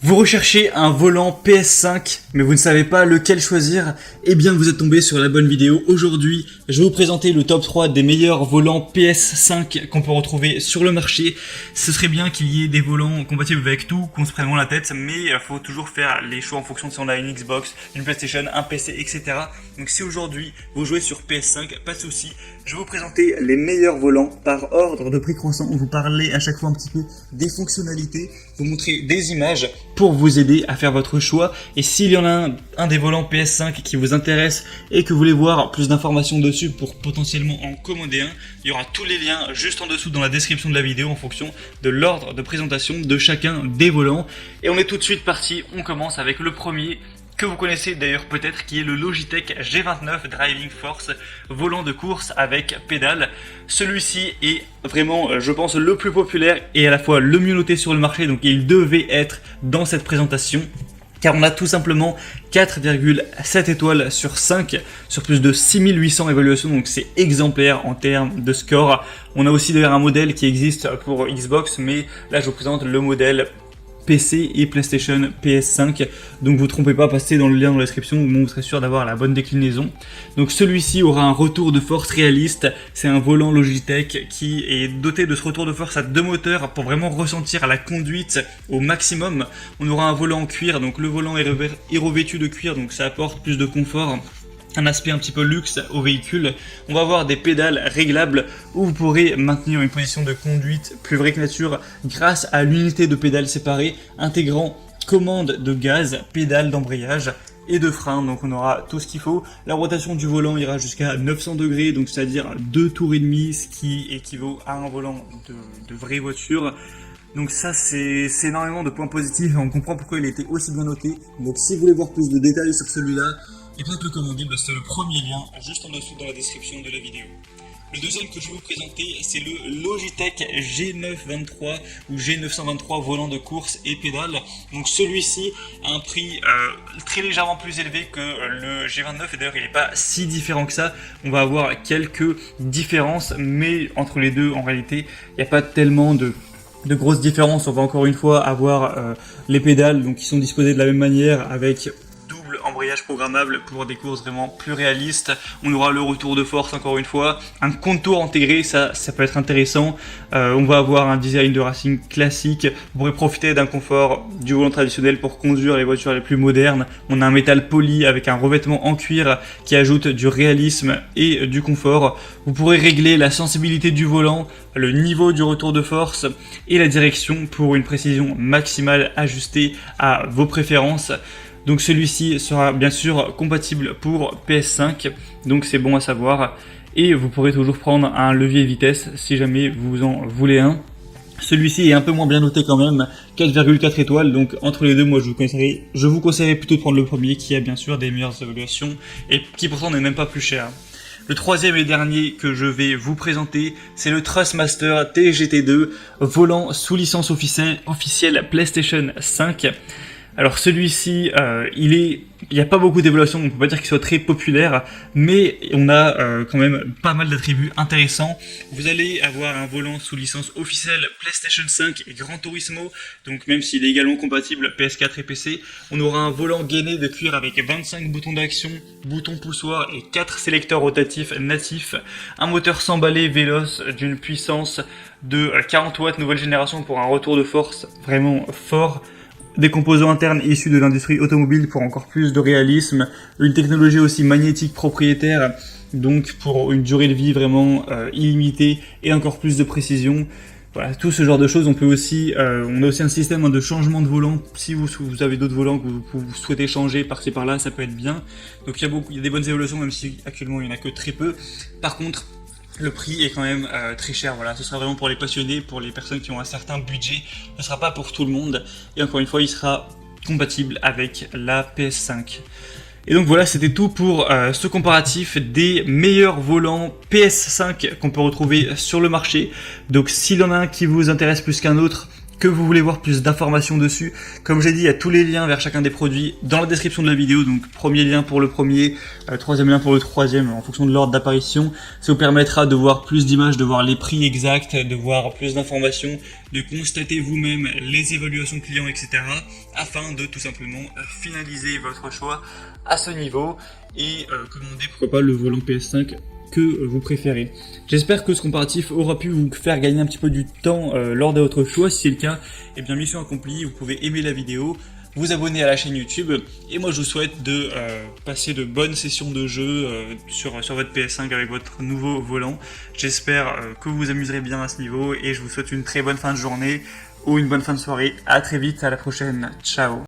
Vous recherchez un volant PS5, mais vous ne savez pas lequel choisir? Eh bien, vous êtes tombé sur la bonne vidéo. Aujourd'hui, je vais vous présenter le top 3 des meilleurs volants PS5 qu'on peut retrouver sur le marché. Ce serait bien qu'il y ait des volants compatibles avec tout, qu'on se prenne moins la tête, mais il faut toujours faire les choix en fonction de si on a une Xbox, une PlayStation, un PC, etc. Donc si aujourd'hui, vous jouez sur PS5, pas de souci. Je vais vous présenter les meilleurs volants par ordre de prix croissant. On vous parler à chaque fois un petit peu des fonctionnalités, vous montrer des images pour vous aider à faire votre choix. Et s'il y en a un des volants PS5 qui vous intéresse et que vous voulez voir plus d'informations dessus pour potentiellement en commander un, il y aura tous les liens juste en dessous dans la description de la vidéo en fonction de l'ordre de présentation de chacun des volants. Et on est tout de suite parti, on commence avec le premier que vous connaissez d'ailleurs peut-être, qui est le Logitech G29 Driving Force, volant de course avec pédale. Celui-ci est vraiment, je pense, le plus populaire et à la fois le mieux noté sur le marché, donc il devait être dans cette présentation. Car on a tout simplement 4,7 étoiles sur 5 sur plus de 6800 évaluations, donc c'est exemplaire en termes de score. On a aussi d'ailleurs un modèle qui existe pour Xbox, mais là je vous présente le modèle PC et PlayStation PS5, donc vous trompez pas, passez dans le lien dans la description, vous serez sûr d'avoir la bonne déclinaison. Donc celui-ci aura un retour de force réaliste, c'est un volant Logitech qui est doté de ce retour de force à 2 moteurs pour vraiment ressentir la conduite au maximum. On aura un volant en cuir, donc le volant est revêtu de cuir, donc ça apporte plus de confort, un aspect un petit peu luxe au véhicule. On va avoir des pédales réglables où vous pourrez maintenir une position de conduite plus vraie que nature grâce à l'unité de pédales séparée intégrant commande de gaz, pédale d'embrayage et de frein. Donc on aura tout ce qu'il faut. La rotation du volant ira jusqu'à 900 degrés, donc c'est-à-dire 2 tours et demi, ce qui équivaut à un volant de vraie voiture. Donc ça c'est énormément de points positifs et on comprend pourquoi il a été aussi bien noté. Donc si vous voulez voir plus de détails sur celui-là, et peut-être le commander, c'est le premier lien juste en dessous dans la description de la vidéo. Le deuxième que je vais vous présenter, c'est le Logitech G923 ou G923 volant de course et pédale. Donc celui-ci a un prix très légèrement plus élevé que le G29 et d'ailleurs il n'est pas si différent que ça. On va avoir quelques différences, mais entre les deux en réalité il n'y a pas tellement de grosses différences. On va encore une fois avoir les pédales donc, qui sont disposées de la même manière avec embrayage programmable pour des courses vraiment plus réalistes. On aura le retour de force encore une fois, un contour intégré, ça peut être intéressant. On va avoir un design de racing classique, vous pourrez profiter d'un confort du volant traditionnel pour conduire les voitures les plus modernes. On a un métal poli avec un revêtement en cuir qui ajoute du réalisme et du confort. Vous pourrez régler la sensibilité du volant, le niveau du retour de force et la direction pour une précision maximale ajustée à vos préférences. Donc celui-ci sera bien sûr compatible pour PS5, donc c'est bon à savoir. Et vous pourrez toujours prendre un levier vitesse si jamais vous en voulez un. Celui-ci est un peu moins bien noté quand même, 4,4 étoiles, donc entre les deux, moi je vous conseillerais plutôt de prendre le premier qui a bien sûr des meilleures évaluations et qui pourtant n'est même pas plus cher. Le troisième et dernier que je vais vous présenter, c'est le Thrustmaster TGT2, volant sous licence officielle PlayStation 5. Alors celui-ci, il n'y a pas beaucoup d'évaluations, on ne peut pas dire qu'il soit très populaire, mais on a quand même pas mal d'attributs intéressants. Vous allez avoir un volant sous licence officielle PlayStation 5 et Gran Turismo, donc même s'il est également compatible PS4 et PC, on aura un volant gainé de cuir avec 25 boutons d'action, boutons poussoirs et 4 sélecteurs rotatifs natifs, un moteur sans balai véloce d'une puissance de 40 watts nouvelle génération pour un retour de force vraiment fort, des composants internes issus de l'industrie automobile pour encore plus de réalisme, une technologie aussi magnétique propriétaire, donc pour une durée de vie vraiment illimitée et encore plus de précision. Voilà, tout ce genre de choses. On peut aussi, on a aussi un système de changement de volant. Si vous avez d'autres volants que vous souhaitez changer par-ci par-là, ça peut être bien. Donc il y a des bonnes évolutions, même si actuellement il n'y en a que très peu. Par contre, le prix est quand même très cher, voilà, ce sera vraiment pour les passionnés, pour les personnes qui ont un certain budget, ce ne sera pas pour tout le monde, et encore une fois, il sera compatible avec la PS5. Et donc voilà, c'était tout pour ce comparatif des meilleurs volants PS5 qu'on peut retrouver sur le marché. Donc s'il y en a un qui vous intéresse plus qu'un autre, que vous voulez voir plus d'informations dessus. Comme j'ai dit, il y a tous les liens vers chacun des produits dans la description de la vidéo. Donc premier lien pour le premier, troisième lien pour le troisième, en fonction de l'ordre d'apparition. Ça vous permettra de voir plus d'images, de voir les prix exacts, de voir plus d'informations, de constater vous-même les évaluations clients, etc. afin de tout simplement finaliser votre choix à ce niveau et commander pourquoi pas le volant PS5 que vous préférez. J'espère que ce comparatif aura pu vous faire gagner un petit peu du temps lors de votre choix. Si c'est le cas, eh bien mission accomplie, vous pouvez aimer la vidéo, vous abonner à la chaîne YouTube, et moi je vous souhaite de passer de bonnes sessions de jeu sur votre PS5 avec votre nouveau volant. J'espère que vous vous amuserez bien à ce niveau, et je vous souhaite une très bonne fin de journée ou une bonne fin de soirée. À très vite, à la prochaine, ciao.